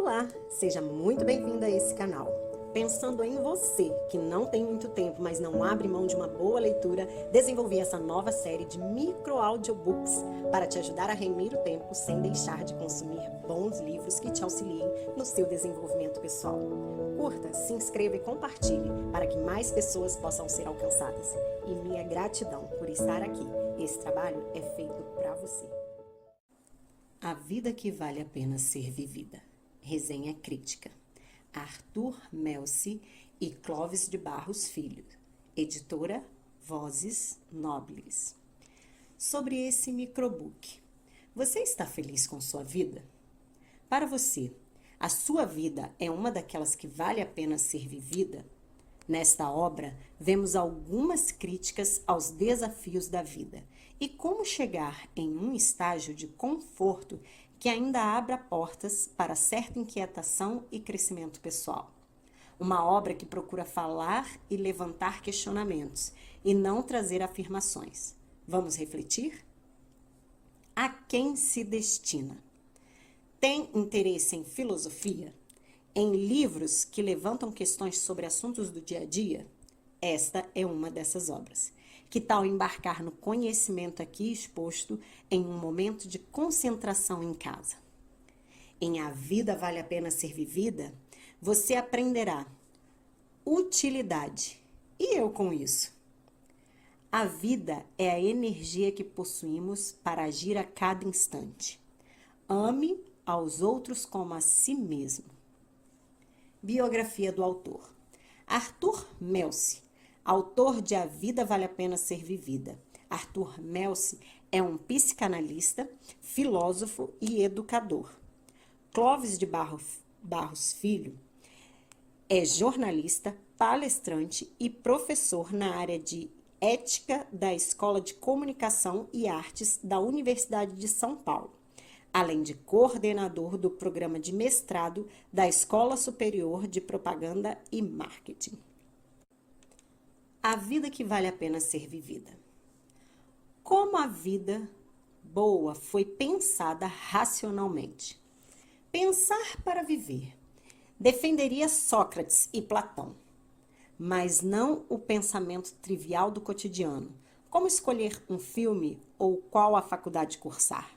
Olá, seja muito bem-vindo a esse canal. Pensando em você, que não tem muito tempo, mas não abre mão de uma boa leitura, desenvolvi essa nova série de micro-audiobooks para te ajudar a remir o tempo sem deixar de consumir bons livros que te auxiliem no seu desenvolvimento pessoal. Curta, se inscreva e compartilhe para que mais pessoas possam ser alcançadas. E minha gratidão por estar aqui. Esse trabalho é feito para você. A vida que vale a pena ser vivida. Resenha crítica. Arthur Melci e Clóvis de Barros Filho. Editora Vozes Nobles. Sobre esse microbook. Você está feliz com sua vida? Para você, a sua vida é uma daquelas que vale a pena ser vivida? Nesta obra, vemos algumas críticas aos desafios da vida e como chegar em um estágio de conforto que ainda abra portas para certa inquietação e crescimento pessoal. Uma obra que procura falar e levantar questionamentos e não trazer afirmações. Vamos refletir? A quem se destina? Tem interesse em filosofia? Em livros que levantam questões sobre assuntos do dia a dia? Esta é uma dessas obras. Que tal embarcar no conhecimento aqui exposto em um momento de concentração em casa? Em A Vida Vale a Pena Ser Vivida, você aprenderá utilidade. E eu com isso? A vida é a energia que possuímos para agir a cada instante. Ame aos outros como a si mesmo. Biografia do autor. Arthur Melci, autor de A Vida Vale a Pena Ser Vivida. Arthur Melci é um psicanalista, filósofo e educador. Clóvis de Barros Filho é jornalista, palestrante e professor na área de ética da Escola de Comunicação e Artes da Universidade de São Paulo, além de coordenador do programa de mestrado da Escola Superior de Propaganda e Marketing. A vida que vale a pena ser vivida. Como a vida boa foi pensada racionalmente? Pensar para viver. Defenderia Sócrates e Platão, mas não o pensamento trivial do cotidiano, como escolher um filme ou qual a faculdade cursar.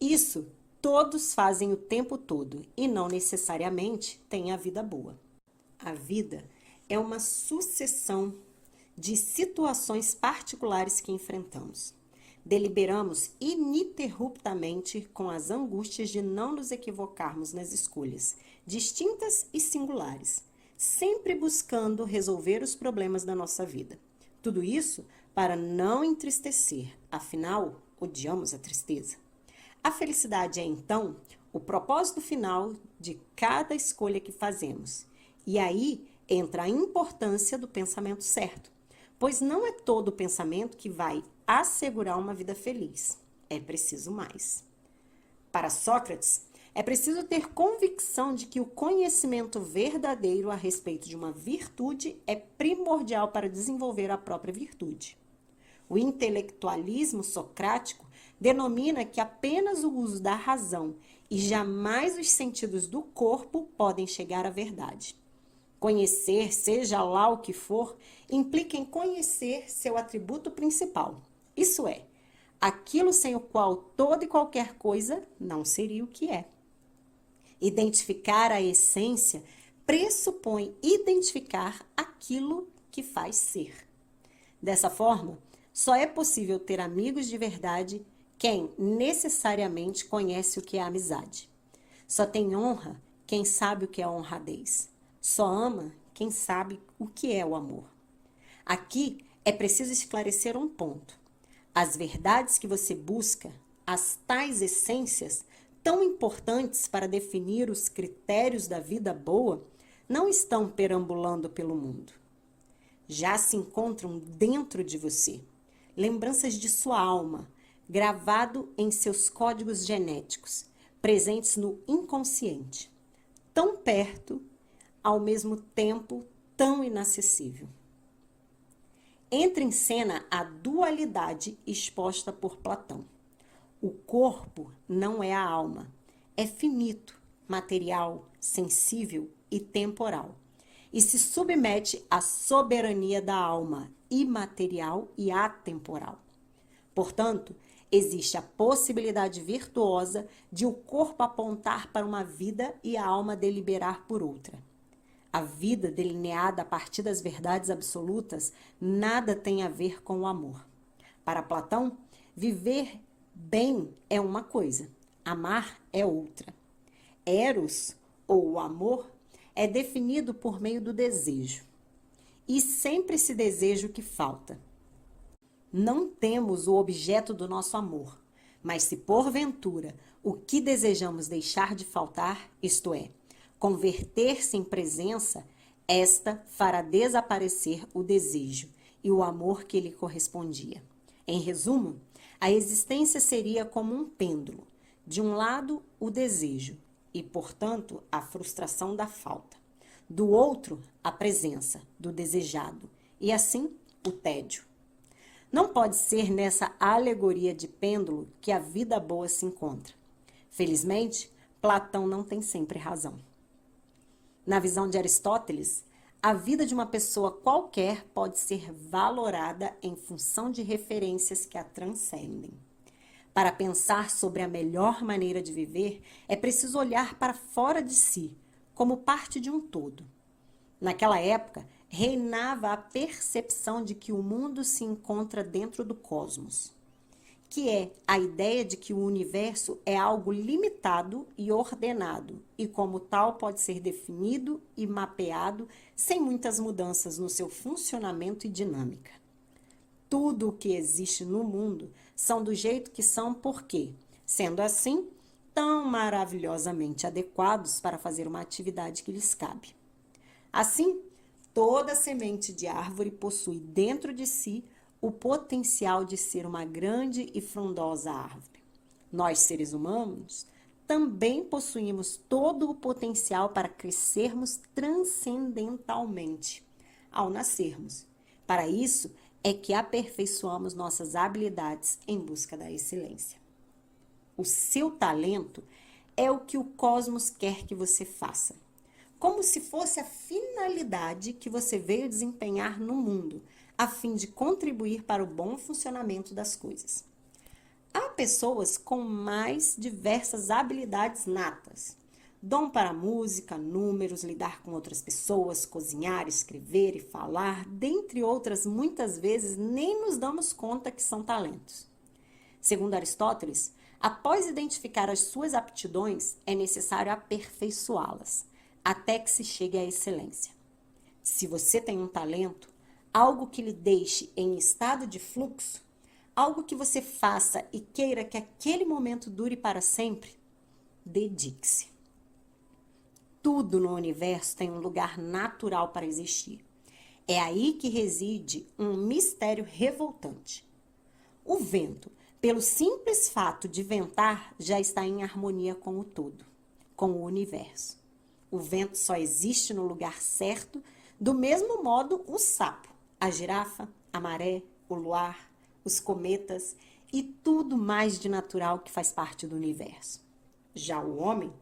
Isso todos fazem o tempo todo e não necessariamente têm a vida boa. A vida é uma sucessão de situações particulares que enfrentamos. Deliberamos ininterruptamente com as angústias de não nos equivocarmos nas escolhas, distintas e singulares, sempre buscando resolver os problemas da nossa vida. Tudo isso para não entristecer, afinal, odiamos a tristeza. A felicidade é, então, o propósito final de cada escolha que fazemos. E aí entra a importância do pensamento certo, pois não é todo pensamento que vai assegurar uma vida feliz. É preciso mais. Para Sócrates, é preciso ter convicção de que o conhecimento verdadeiro a respeito de uma virtude é primordial para desenvolver a própria virtude. O intelectualismo socrático denomina que apenas o uso da razão e jamais os sentidos do corpo podem chegar à verdade. Conhecer, seja lá o que for, implica em conhecer seu atributo principal. Isso é, aquilo sem o qual toda e qualquer coisa não seria o que é. Identificar a essência pressupõe identificar aquilo que faz ser. Dessa forma, só é possível ter amigos de verdade quem necessariamente conhece o que é amizade. Só tem honra quem sabe o que é honradez. Só ama quem sabe o que é o amor. Aqui é preciso esclarecer um ponto. As verdades que você busca, as tais essências, tão importantes para definir os critérios da vida boa, não estão perambulando pelo mundo. Já se encontram dentro de você, lembranças de sua alma, gravado em seus códigos genéticos, presentes no inconsciente, tão perto, ao mesmo tempo tão inacessível. Entra em cena a dualidade exposta por Platão. O corpo não é a alma, é finito, material, sensível e temporal, e se submete à soberania da alma, imaterial e atemporal. Portanto, existe a possibilidade virtuosa de o corpo apontar para uma vida e a alma deliberar por outra. A vida delineada a partir das verdades absolutas nada tem a ver com o amor. Para Platão, viver bem é uma coisa, amar é outra. Eros, ou o amor, é definido por meio do desejo. E sempre se deseja o que falta. Não temos o objeto do nosso amor, mas se porventura o que desejamos deixar de faltar, isto é, converter-se em presença, esta fará desaparecer o desejo e o amor que lhe correspondia. Em resumo, a existência seria como um pêndulo. De um lado, o desejo e, portanto, a frustração da falta. Do outro, a presença do desejado e, assim, o tédio. Não pode ser nessa alegoria de pêndulo que a vida boa se encontra. Felizmente, Platão não tem sempre razão. Na visão de Aristóteles, a vida de uma pessoa qualquer pode ser valorada em função de referências que a transcendem. Para pensar sobre a melhor maneira de viver, é preciso olhar para fora de si, como parte de um todo. Naquela época, reinava a percepção de que o mundo se encontra dentro do cosmos, que é a ideia de que o universo é algo limitado e ordenado, e como tal pode ser definido e mapeado sem muitas mudanças no seu funcionamento e dinâmica. Tudo o que existe no mundo são do jeito que são porque, sendo assim, tão maravilhosamente adequados para fazer uma atividade que lhes cabe. Assim, toda semente de árvore possui dentro de si o potencial de ser uma grande e frondosa árvore. Nós, seres humanos, também possuímos todo o potencial para crescermos transcendentalmente ao nascermos. Para isso é que aperfeiçoamos nossas habilidades em busca da excelência. O seu talento é o que o cosmos quer que você faça, como se fosse a finalidade que você veio desempenhar no mundo, a fim de contribuir para o bom funcionamento das coisas. Há pessoas com mais diversas habilidades natas. Dom para música, números, lidar com outras pessoas, cozinhar, escrever e falar, dentre outras, muitas vezes nem nos damos conta que são talentos. Segundo Aristóteles, após identificar as suas aptidões, é necessário aperfeiçoá-las, até que se chegue à excelência. Se você tem um talento, algo que lhe deixe em estado de fluxo, algo que você faça e queira que aquele momento dure para sempre, dedique-se. Tudo no universo tem um lugar natural para existir. É aí que reside um mistério revoltante. O vento, pelo simples fato de ventar, já está em harmonia com o todo, com o universo. O vento só existe no lugar certo, do mesmo modo o sapo, a girafa, a maré, o luar, os cometas e tudo mais de natural que faz parte do universo. Já o homem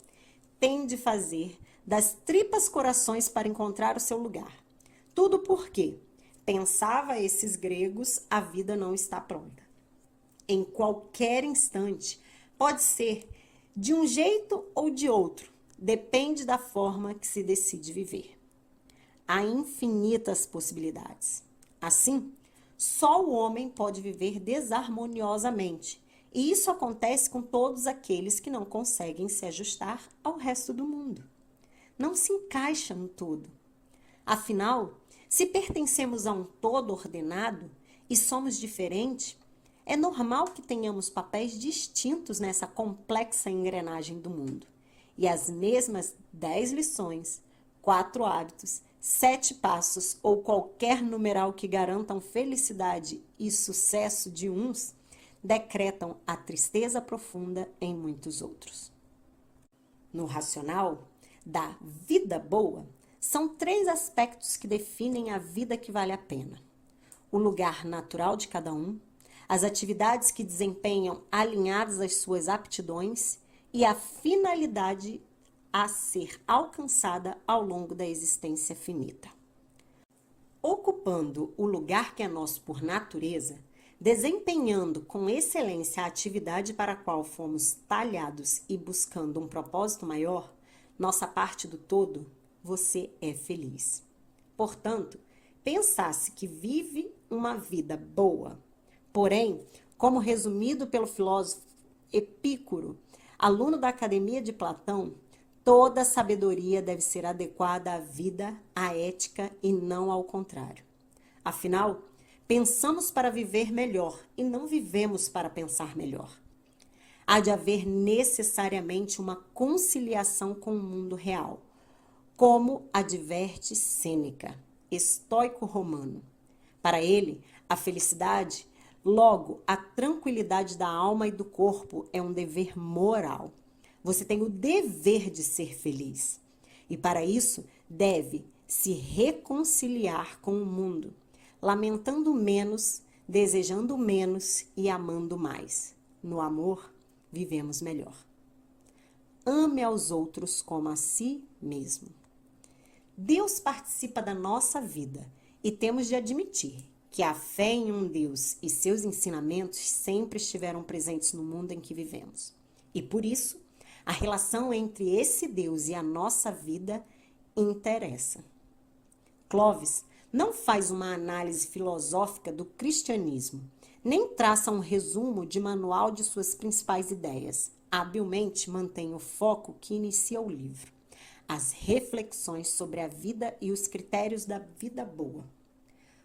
tem de fazer das tripas corações para encontrar o seu lugar. Tudo porque, pensava esses gregos, a vida não está pronta. Em qualquer instante, pode ser de um jeito ou de outro, depende da forma que se decide viver. Há infinitas possibilidades. Assim, só o homem pode viver desarmoniosamente, e isso acontece com todos aqueles que não conseguem se ajustar ao resto do mundo. Não se encaixa no todo. Afinal, se pertencemos a um todo ordenado e somos diferentes, é normal que tenhamos papéis distintos nessa complexa engrenagem do mundo. E as mesmas 10 lições, 4 hábitos, 7 passos ou qualquer numeral que garantam felicidade e sucesso de uns, decretam a tristeza profunda em muitos outros. No racional da vida boa, são 3 aspectos que definem a vida que vale a pena: o lugar natural de cada um, as atividades que desempenham alinhadas às suas aptidões e a finalidade a ser alcançada ao longo da existência finita. Ocupando o lugar que é nosso por natureza, desempenhando com excelência a atividade para a qual fomos talhados e buscando um propósito maior, nossa parte do todo, você é feliz. Portanto, pensasse que vive uma vida boa. Porém, como resumido pelo filósofo Epícoro, aluno da Academia de Platão, toda sabedoria deve ser adequada à vida, à ética e não ao contrário. Afinal, pensamos para viver melhor e não vivemos para pensar melhor. Há de haver necessariamente uma conciliação com o mundo real, como adverte Sêneca, estoico romano. Para ele, a felicidade, logo a tranquilidade da alma e do corpo é um dever moral. Você tem o dever de ser feliz. E para isso, deve se reconciliar com o mundo, lamentando menos, desejando menos e amando mais. No amor, vivemos melhor. Ame aos outros como a si mesmo. Deus participa da nossa vida e temos de admitir que a fé em um Deus e seus ensinamentos sempre estiveram presentes no mundo em que vivemos. E por isso, a relação entre esse Deus e a nossa vida interessa. Clovis não faz uma análise filosófica do cristianismo, nem traça um resumo de manual de suas principais ideias. Habilmente mantém o foco que inicia o livro, as reflexões sobre a vida e os critérios da vida boa.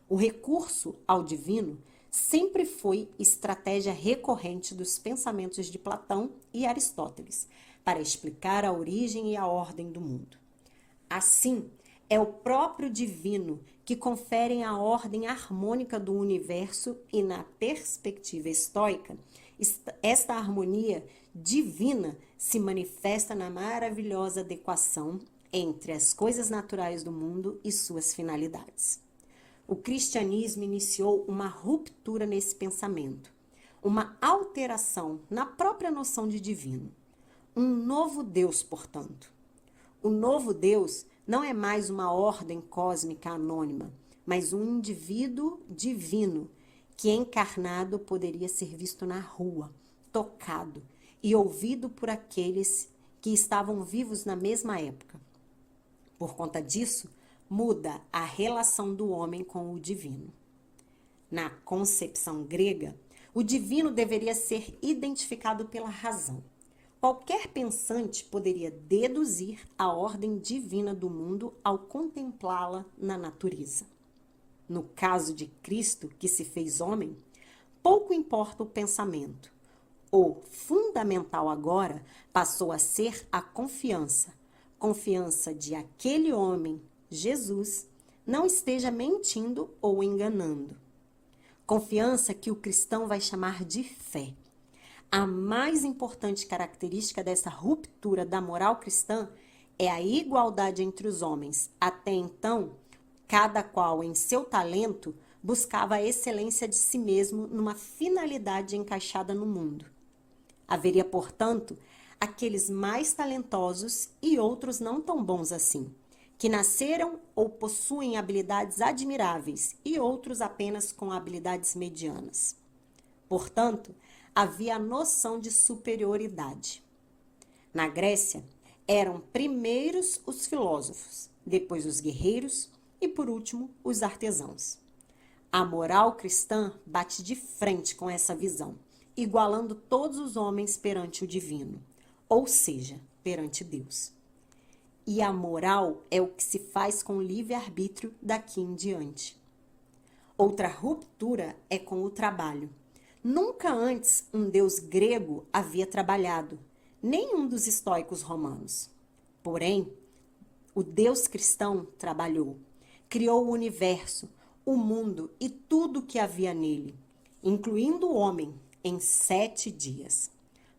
O recurso ao divino sempre foi estratégia recorrente dos pensamentos de Platão e Aristóteles, para explicar a origem e a ordem do mundo. Assim, é o próprio divino que confere a ordem harmônica do universo e, na perspectiva estoica, esta harmonia divina se manifesta na maravilhosa adequação entre as coisas naturais do mundo e suas finalidades. O cristianismo iniciou uma ruptura nesse pensamento, uma alteração na própria noção de divino. Um novo Deus, portanto. O novo Deus não é mais uma ordem cósmica anônima, mas um indivíduo divino que encarnado poderia ser visto na rua, tocado e ouvido por aqueles que estavam vivos na mesma época. Por conta disso, muda a relação do homem com o divino. Na concepção grega, o divino deveria ser identificado pela razão. Qualquer pensante poderia deduzir a ordem divina do mundo ao contemplá-la na natureza. No caso de Cristo, que se fez homem, pouco importa o pensamento. O fundamental agora passou a ser a confiança de aquele homem, Jesus, não esteja mentindo ou enganando. Confiança que o cristão vai chamar de fé. A mais importante característica dessa ruptura da moral cristã é a igualdade entre os homens. Até então, cada qual em seu talento buscava a excelência de si mesmo numa finalidade encaixada no mundo. Haveria, portanto, aqueles mais talentosos e outros não tão bons assim, que nasceram ou possuem habilidades admiráveis e outros apenas com habilidades medianas. Portanto, havia a noção de superioridade. Na Grécia, eram primeiros os filósofos, depois os guerreiros e, por último, os artesãos. A moral cristã bate de frente com essa visão, igualando todos os homens perante o divino, ou seja, perante Deus. E a moral é o que se faz com o livre-arbítrio daqui em diante. Outra ruptura é com o trabalho. Nunca antes um deus grego havia trabalhado, nem um dos estoicos romanos. Porém, o Deus cristão trabalhou, criou o universo, o mundo e tudo o que havia nele, incluindo o homem, em 7 dias.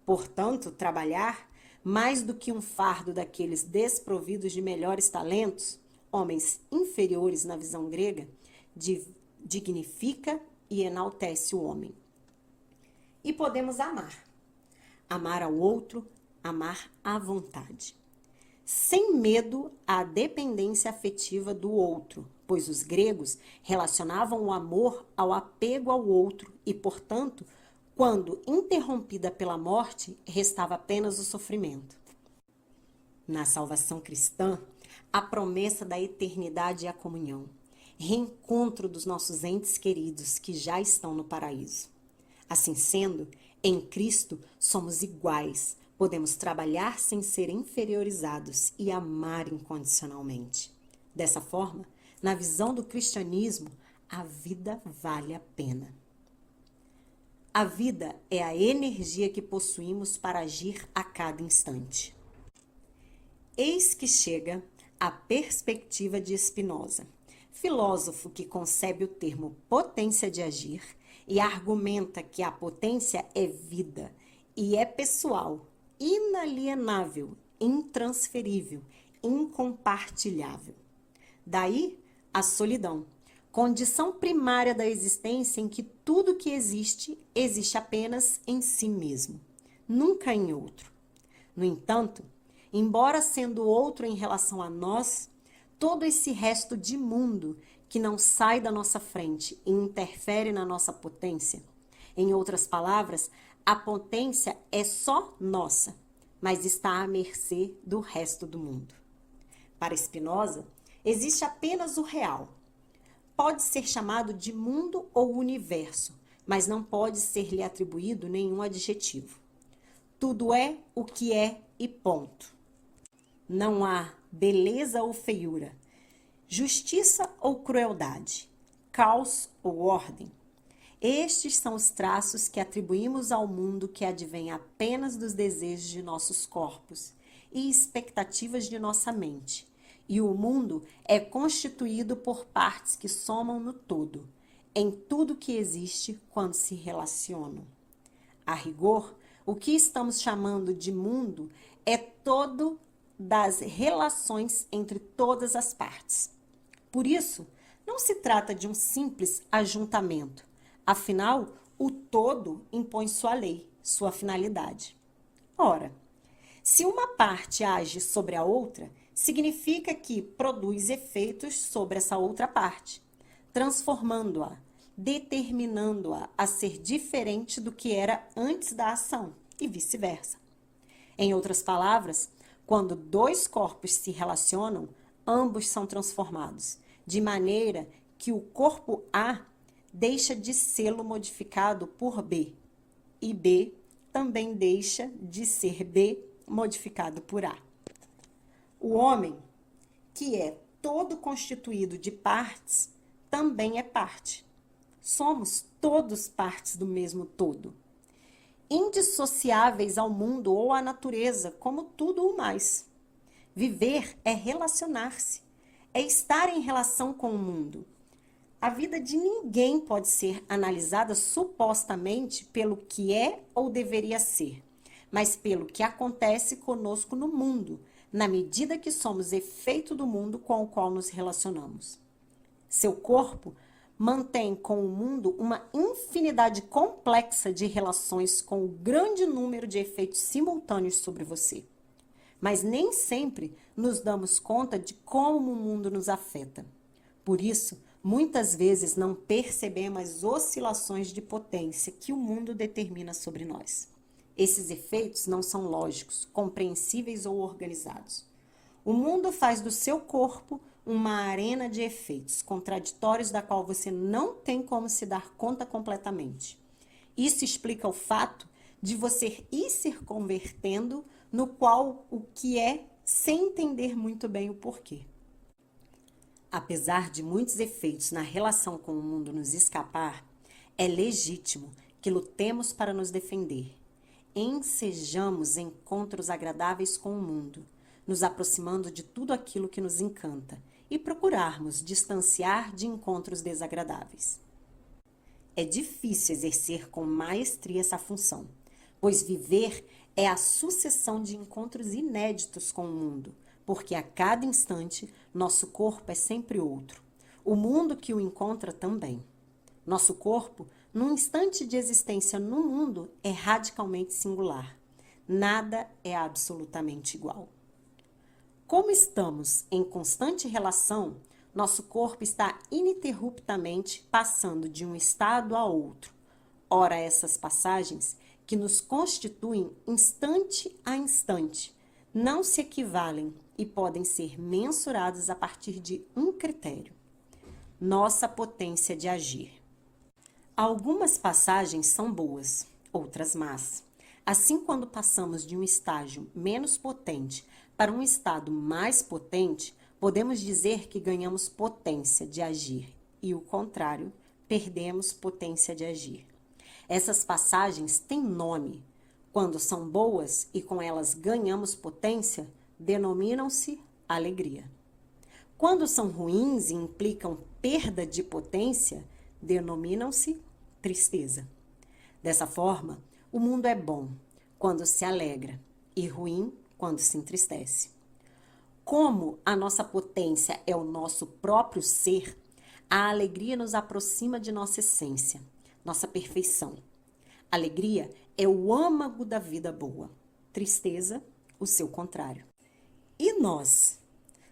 Portanto, trabalhar, mais do que um fardo daqueles desprovidos de melhores talentos, homens inferiores na visão grega, dignifica e enaltece o homem. E podemos amar. Amar ao outro, amar à vontade. sem medo à dependência afetiva do outro, pois os gregos relacionavam o amor ao apego ao outro e, portanto, quando interrompida pela morte, restava apenas o sofrimento. Na salvação cristã, a promessa da eternidade e a comunhão, reencontro dos nossos entes queridos que já estão no paraíso. Assim sendo, em Cristo somos iguais, podemos trabalhar sem ser inferiorizados e amar incondicionalmente. Dessa forma, na visão do cristianismo, a vida vale a pena. A vida é a energia que possuímos para agir a cada instante. Eis que chega a perspectiva de Spinoza, filósofo que concebe o termo potência de agir e argumenta que a potência é vida e é pessoal, inalienável, intransferível, incompartilhável. Daí a solidão, condição primária da existência em que tudo que existe, existe apenas em si mesmo, nunca em outro. No entanto, embora sendo outro em relação a nós, todo esse resto de mundo que não sai da nossa frente e interfere na nossa potência, em outras palavras, a potência é só nossa, mas está à mercê do resto do mundo. Para Spinoza, existe apenas o real. Pode ser chamado de mundo ou universo, mas não pode ser-lhe atribuído nenhum adjetivo. Tudo é o que é e ponto. Não há beleza ou feiura, justiça ou crueldade, caos ou ordem. Estes são os traços que atribuímos ao mundo que advém apenas dos desejos de nossos corpos e expectativas de nossa mente. E o mundo é constituído por partes que somam no todo, em tudo que existe quando se relacionam. A rigor, o que estamos chamando de mundo é todo das relações entre todas as partes. Por isso, não se trata de um simples ajuntamento. Afinal, o todo impõe sua lei, sua finalidade. Ora, se uma parte age sobre a outra, significa que produz efeitos sobre essa outra parte, transformando-a, determinando-a a ser diferente do que era antes da ação e vice-versa. Em outras palavras, quando dois corpos se relacionam, ambos são transformados, de maneira que o corpo A deixa de sê-lo modificado por B, e B também deixa de ser B modificado por A. O homem, que é todo constituído de partes, também é parte. Somos todos partes do mesmo todo, indissociáveis ao mundo ou à natureza, como tudo o mais. Viver é relacionar-se, é estar em relação com o mundo. A vida de ninguém pode ser analisada supostamente pelo que é ou deveria ser, mas pelo que acontece conosco no mundo, na medida que somos efeito do mundo com o qual nos relacionamos. Seu corpo mantém com o mundo uma infinidade complexa de relações com o grande número de efeitos simultâneos sobre você. Mas nem sempre nos damos conta de como o mundo nos afeta. Por isso, muitas vezes não percebemos as oscilações de potência que o mundo determina sobre nós. Esses efeitos não são lógicos, compreensíveis ou organizados. O mundo faz do seu corpo uma arena de efeitos contraditórios da qual você não tem como se dar conta completamente. Isso explica o fato de você ir se convertendo no qual o que é sem entender muito bem o porquê. Apesar de muitos efeitos na relação com o mundo nos escapar, é legítimo que lutemos para nos defender. Ensejamos encontros agradáveis com o mundo, nos aproximando de tudo aquilo que nos encanta e procurarmos distanciar de encontros desagradáveis. É difícil exercer com maestria essa função, pois viver é a sucessão de encontros inéditos com o mundo, porque a cada instante nosso corpo é sempre outro, o mundo que o encontra também. Nosso corpo, num instante de existência no mundo, é radicalmente singular. Nada é absolutamente igual. Como estamos em constante relação, nosso corpo está ininterruptamente passando de um estado a outro. Ora, essas passagens, que nos constituem instante a instante, não se equivalem e podem ser mensuradas a partir de um critério: nossa potência de agir. Algumas passagens são boas, outras más. Assim, quando passamos de um estágio menos potente para um estado mais potente, podemos dizer que ganhamos potência de agir e, o contrário, perdemos potência de agir. Essas passagens têm nome. Quando são boas e com elas ganhamos potência, denominam-se alegria. Quando são ruins e implicam perda de potência, denominam-se tristeza. Dessa forma, o mundo é bom quando se alegra e ruim quando se entristece. Como a nossa potência é o nosso próprio ser, a alegria nos aproxima de nossa essência, nossa perfeição. Alegria é o âmago da vida boa, tristeza, o seu contrário. E nós?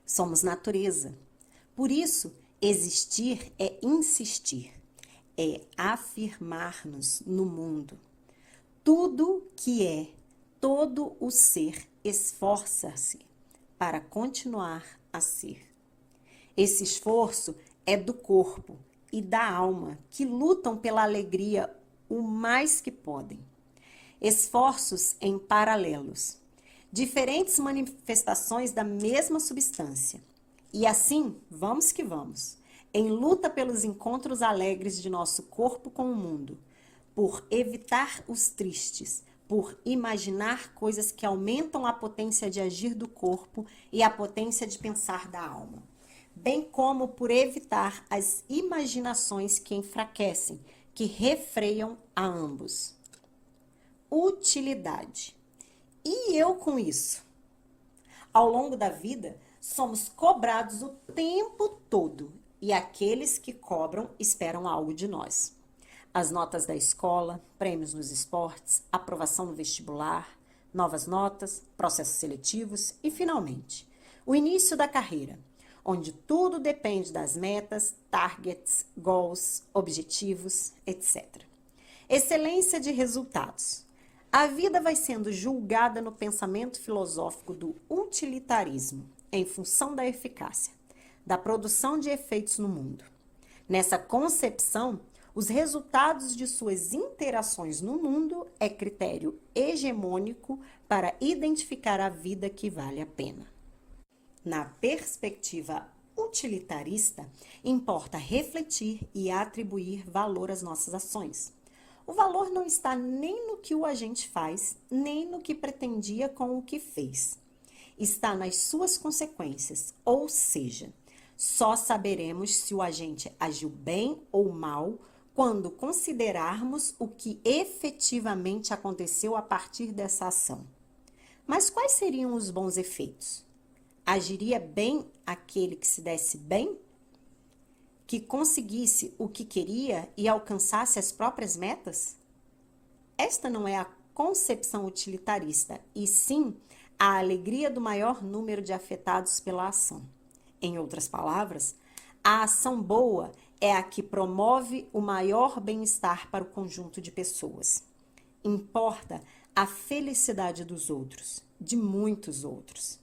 Somos natureza. Por isso, existir é insistir, é afirmar-nos no mundo. Tudo que é, todo o ser esforça-se para continuar a ser. Esse esforço é do corpo e da alma, que lutam pela alegria o mais que podem. Esforços em paralelos, diferentes manifestações da mesma substância. E assim, vamos que vamos, em luta pelos encontros alegres de nosso corpo com o mundo, por evitar os tristes, por imaginar coisas que aumentam a potência de agir do corpo e a potência de pensar da alma, bem como por evitar as imaginações que enfraquecem, que refreiam a ambos. Utilidade. E eu com isso? Ao longo da vida, somos cobrados o tempo todo e aqueles que cobram esperam algo de nós. As notas da escola, prêmios nos esportes, aprovação no vestibular, novas notas, processos seletivos e, finalmente, o início da carreira, onde tudo depende das metas, targets, goals, objetivos, etc. Excelência de resultados. A vida vai sendo julgada no pensamento filosófico do utilitarismo, em função da eficácia, da produção de efeitos no mundo. Nessa concepção, os resultados de suas interações no mundo é critério hegemônico para identificar a vida que vale a pena. Na perspectiva utilitarista, importa refletir e atribuir valor às nossas ações. O valor não está nem no que o agente faz, nem no que pretendia com o que fez. Está nas suas consequências, ou seja, só saberemos se o agente agiu bem ou mal quando considerarmos o que efetivamente aconteceu a partir dessa ação. Mas quais seriam os bons efeitos? Agiria bem aquele que se desse bem? Que conseguisse o que queria e alcançasse as próprias metas? Esta não é a concepção utilitarista, e sim a alegria do maior número de afetados pela ação. Em outras palavras, a ação boa é a que promove o maior bem-estar para o conjunto de pessoas. Importa a felicidade dos outros, de muitos outros.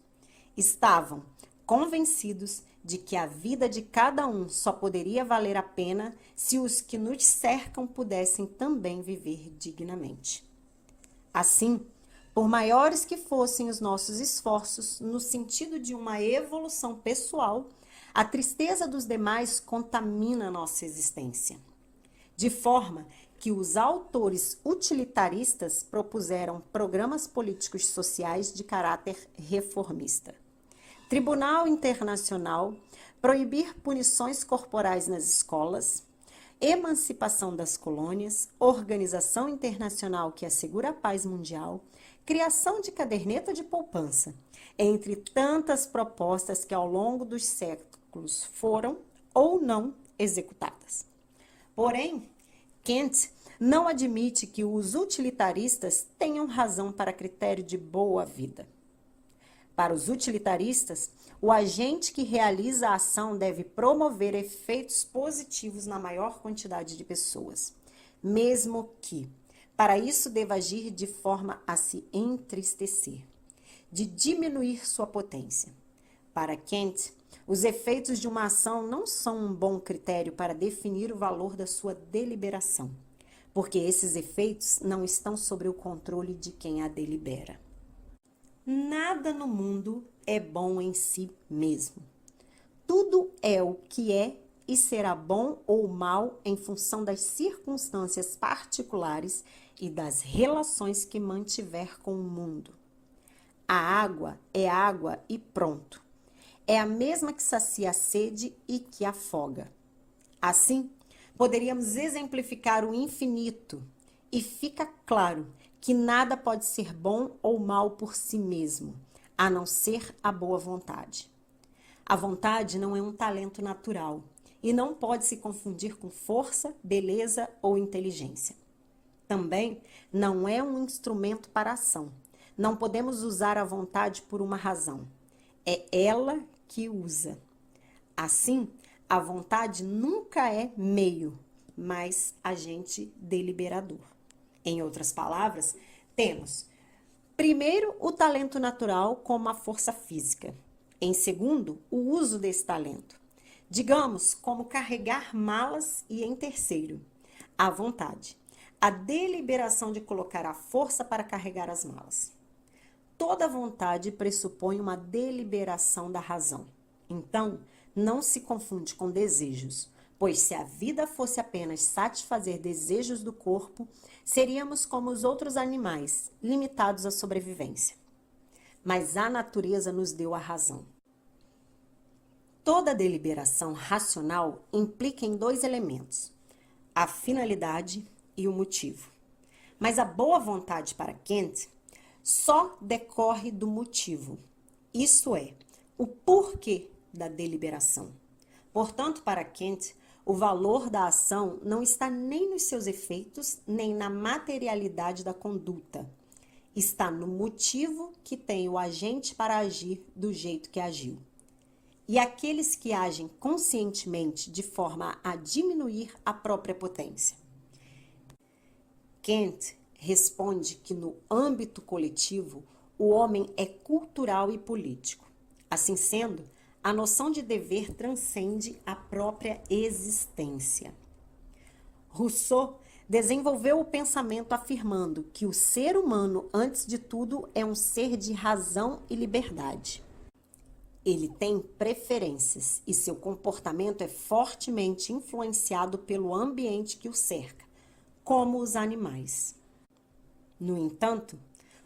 Estavam convencidos de que a vida de cada um só poderia valer a pena se os que nos cercam pudessem também viver dignamente. Assim, por maiores que fossem os nossos esforços no sentido de uma evolução pessoal, a tristeza dos demais contamina nossa existência. De forma que os autores utilitaristas propuseram programas políticos sociais de caráter reformista. Tribunal Internacional, proibir punições corporais nas escolas, emancipação das colônias, Organização Internacional que assegura a paz mundial, criação de caderneta de poupança, entre tantas propostas que ao longo dos séculos foram ou não executadas. Porém, Kant não admite que os utilitaristas tenham razão para critério de boa vida. Para os utilitaristas, o agente que realiza a ação deve promover efeitos positivos na maior quantidade de pessoas, mesmo que, para isso, deva agir de forma a se entristecer, de diminuir sua potência. Para Kant, os efeitos de uma ação não são um bom critério para definir o valor da sua deliberação, porque esses efeitos não estão sob o controle de quem a delibera. Nada no mundo é bom em si mesmo. Tudo é o que é e será bom ou mal em função das circunstâncias particulares e das relações que mantiver com o mundo. A água é água e pronto. É a mesma que sacia a sede e que afoga. Assim, poderíamos exemplificar o infinito e fica claro que nada pode ser bom ou mal por si mesmo, a não ser a boa vontade. A vontade não é um talento natural e não pode se confundir com força, beleza ou inteligência. Também não é um instrumento para ação. Não podemos usar a vontade por uma razão. É ela que usa. Assim, a vontade nunca é meio, mas agente deliberador. Em outras palavras, temos, primeiro, o talento natural como a força física. Em segundo, o uso desse talento. Digamos, como carregar malas e, em terceiro, a vontade. A deliberação de colocar a força para carregar as malas. Toda vontade pressupõe uma deliberação da razão. Então, não se confunde com desejos, pois se a vida fosse apenas satisfazer desejos do corpo, seríamos como os outros animais, limitados à sobrevivência. Mas a natureza nos deu a razão. Toda deliberação racional implica em dois elementos, a finalidade e o motivo. Mas a boa vontade para Kant só decorre do motivo, isso é, o porquê da deliberação. Portanto, para Kant, o valor da ação não está nem nos seus efeitos, nem na materialidade da conduta. Está no motivo que tem o agente para agir do jeito que agiu. E aqueles que agem conscientemente de forma a diminuir a própria potência. Kant responde que no âmbito coletivo, o homem é cultural e político. Assim sendo, a noção de dever transcende a própria existência. Rousseau desenvolveu o pensamento afirmando que o ser humano, antes de tudo, é um ser de razão e liberdade. Ele tem preferências e seu comportamento é fortemente influenciado pelo ambiente que o cerca, como os animais. No entanto,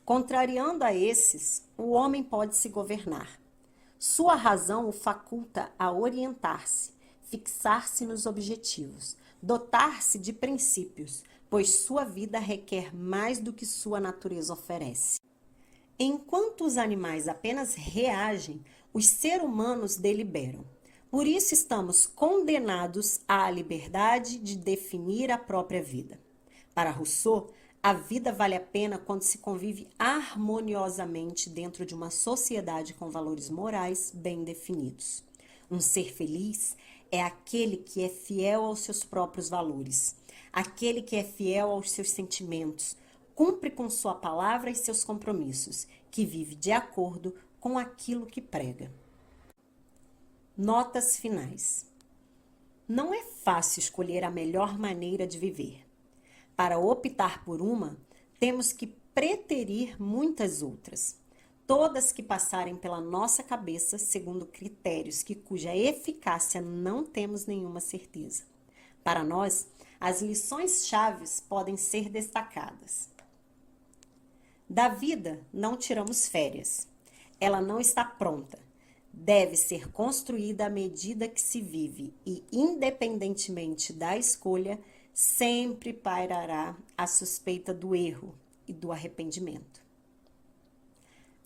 contrariando a esses, o homem pode se governar. Sua razão o faculta a orientar-se, fixar-se nos objetivos, dotar-se de princípios, pois sua vida requer mais do que sua natureza oferece. Enquanto os animais apenas reagem, os seres humanos deliberam. Por isso estamos condenados à liberdade de definir a própria vida. Para Rousseau, a vida vale a pena quando se convive harmoniosamente dentro de uma sociedade com valores morais bem definidos. Um ser feliz é aquele que é fiel aos seus próprios valores, aquele que é fiel aos seus sentimentos, cumpre com sua palavra e seus compromissos, que vive de acordo com aquilo que prega. Notas finais. Não é fácil escolher a melhor maneira de viver. Para optar por uma, temos que preterir muitas outras, todas que passarem pela nossa cabeça segundo critérios cuja eficácia não temos nenhuma certeza. Para nós, as lições chaves podem ser destacadas. Da vida não tiramos férias. Ela não está pronta. Deve ser construída à medida que se vive e, independentemente da escolha, sempre pairará a suspeita do erro e do arrependimento.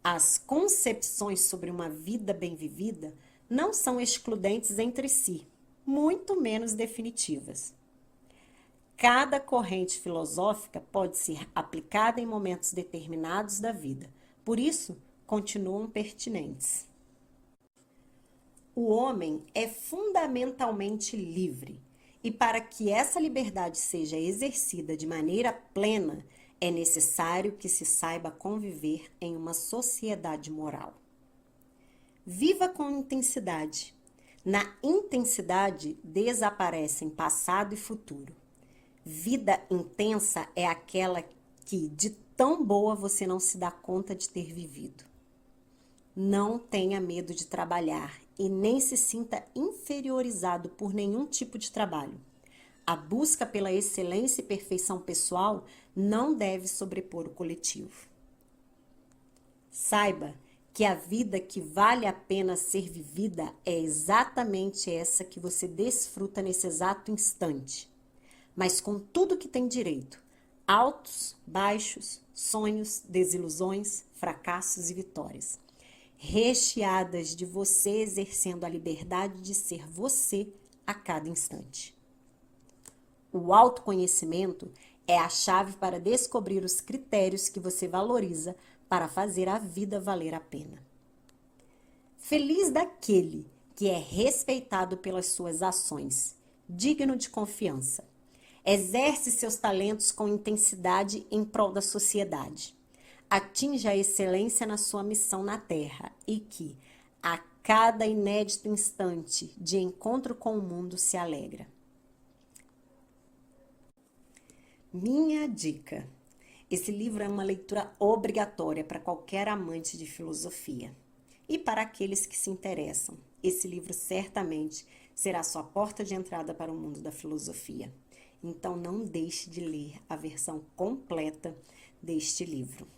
As concepções sobre uma vida bem vivida não são excludentes entre si, muito menos definitivas. Cada corrente filosófica pode ser aplicada em momentos determinados da vida. Por isso, continuam pertinentes. O homem é fundamentalmente livre, e para que essa liberdade seja exercida de maneira plena, é necessário que se saiba conviver em uma sociedade moral. Viva com intensidade. Na intensidade desaparecem passado e futuro. Vida intensa é aquela que, de tão boa, você não se dá conta de ter vivido. Não tenha medo de trabalhar e nem se sinta inferiorizado por nenhum tipo de trabalho. A busca pela excelência e perfeição pessoal não deve sobrepor o coletivo. Saiba que a vida que vale a pena ser vivida é exatamente essa que você desfruta nesse exato instante, mas com tudo que tem direito: altos, baixos, sonhos, desilusões, fracassos e vitórias, recheadas de você exercendo a liberdade de ser você a cada instante. O autoconhecimento é a chave para descobrir os critérios que você valoriza para fazer a vida valer a pena. Feliz daquele que é respeitado pelas suas ações, digno de confiança. Exerce seus talentos com intensidade em prol da sociedade. Atinja a excelência na sua missão na Terra e que, a cada inédito instante de encontro com o mundo, se alegra. Minha dica: esse livro é uma leitura obrigatória para qualquer amante de filosofia. E para aqueles que se interessam, esse livro certamente será sua porta de entrada para o mundo da filosofia. Então não deixe de ler a versão completa deste livro.